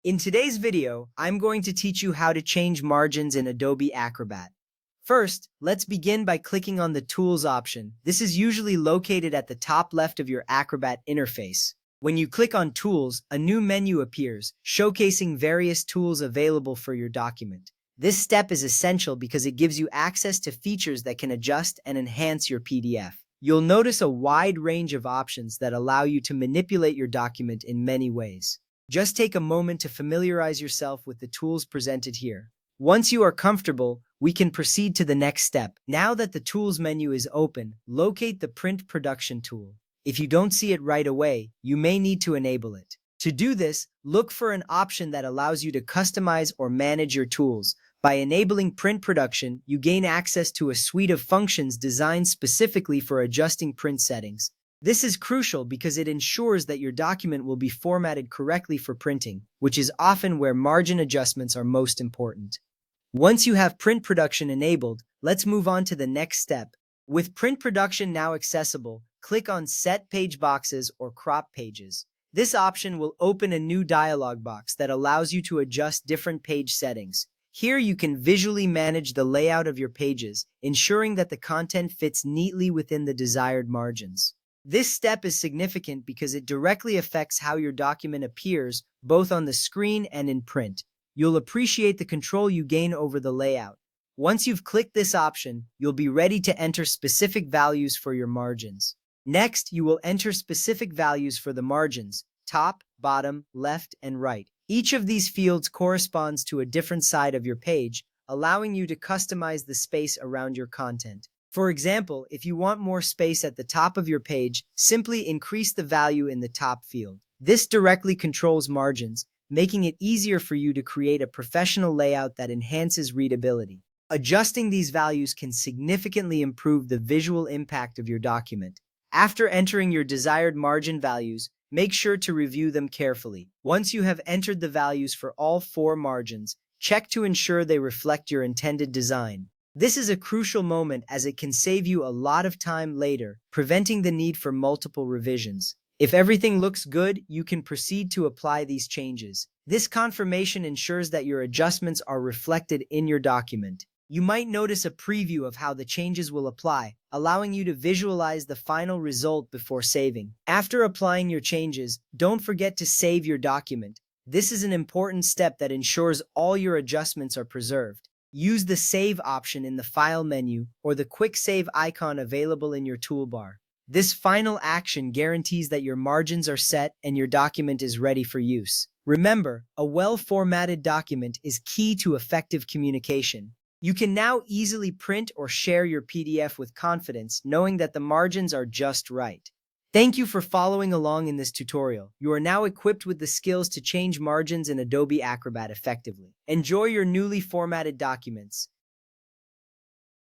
In today's video, I'm going to teach you how to change margins in Adobe Acrobat. First, let's begin by clicking on the Tools option. This is usually located at the top left of your Acrobat interface. When you click on Tools, a new menu appears, showcasing various tools available for your document. This step is essential because it gives you access to features that can adjust and enhance your PDF. You'll notice a wide range of options that allow you to manipulate your document in many ways. Just take a moment to familiarize yourself with the tools presented here. Once you are comfortable, we can proceed to the next step. Now that the Tools menu is open, locate the Print Production tool. If you don't see it right away, you may need to enable it. To do this, look for an option that allows you to customize or manage your tools. By enabling Print Production, you gain access to a suite of functions designed specifically for adjusting print settings. This is crucial because it ensures that your document will be formatted correctly for printing, which is often where margin adjustments are most important. Once you have Print Production enabled, let's move on to the next step. With Print Production now accessible, click on Set Page Boxes or Crop Pages. This option will open a new dialog box that allows you to adjust different page settings. Here you can visually manage the layout of your pages, ensuring that the content fits neatly within the desired margins. This step is significant because it directly affects how your document appears, both on the screen and in print. You'll appreciate the control you gain over the layout. Once you've clicked this option, you'll be ready to enter specific values for your margins. Next, you will enter specific values for the margins: top, bottom, left, and right. Each of these fields corresponds to a different side of your page, allowing you to customize the space around your content. For example, if you want more space at the top of your page, simply increase the value in the top field. This directly controls margins, making it easier for you to create a professional layout that enhances readability. Adjusting these values can significantly improve the visual impact of your document. After entering your desired margin values, make sure to review them carefully. Once you have entered the values for all 4 margins, check to ensure they reflect your intended design. This is a crucial moment as it can save you a lot of time later, preventing the need for multiple revisions. If everything looks good, you can proceed to apply these changes. This confirmation ensures that your adjustments are reflected in your document. You might notice a preview of how the changes will apply, allowing you to visualize the final result before saving. After applying your changes, don't forget to save your document. This is an important step that ensures all your adjustments are preserved. Use the Save option in the File menu or the Quick Save icon available in your toolbar. This final action guarantees that your margins are set and your document is ready for use. Remember, a well-formatted document is key to effective communication. You can now easily print or share your PDF with confidence, knowing that the margins are just right. Thank you for following along in this tutorial. You are now equipped with the skills to change margins in Adobe Acrobat effectively. Enjoy your newly formatted documents.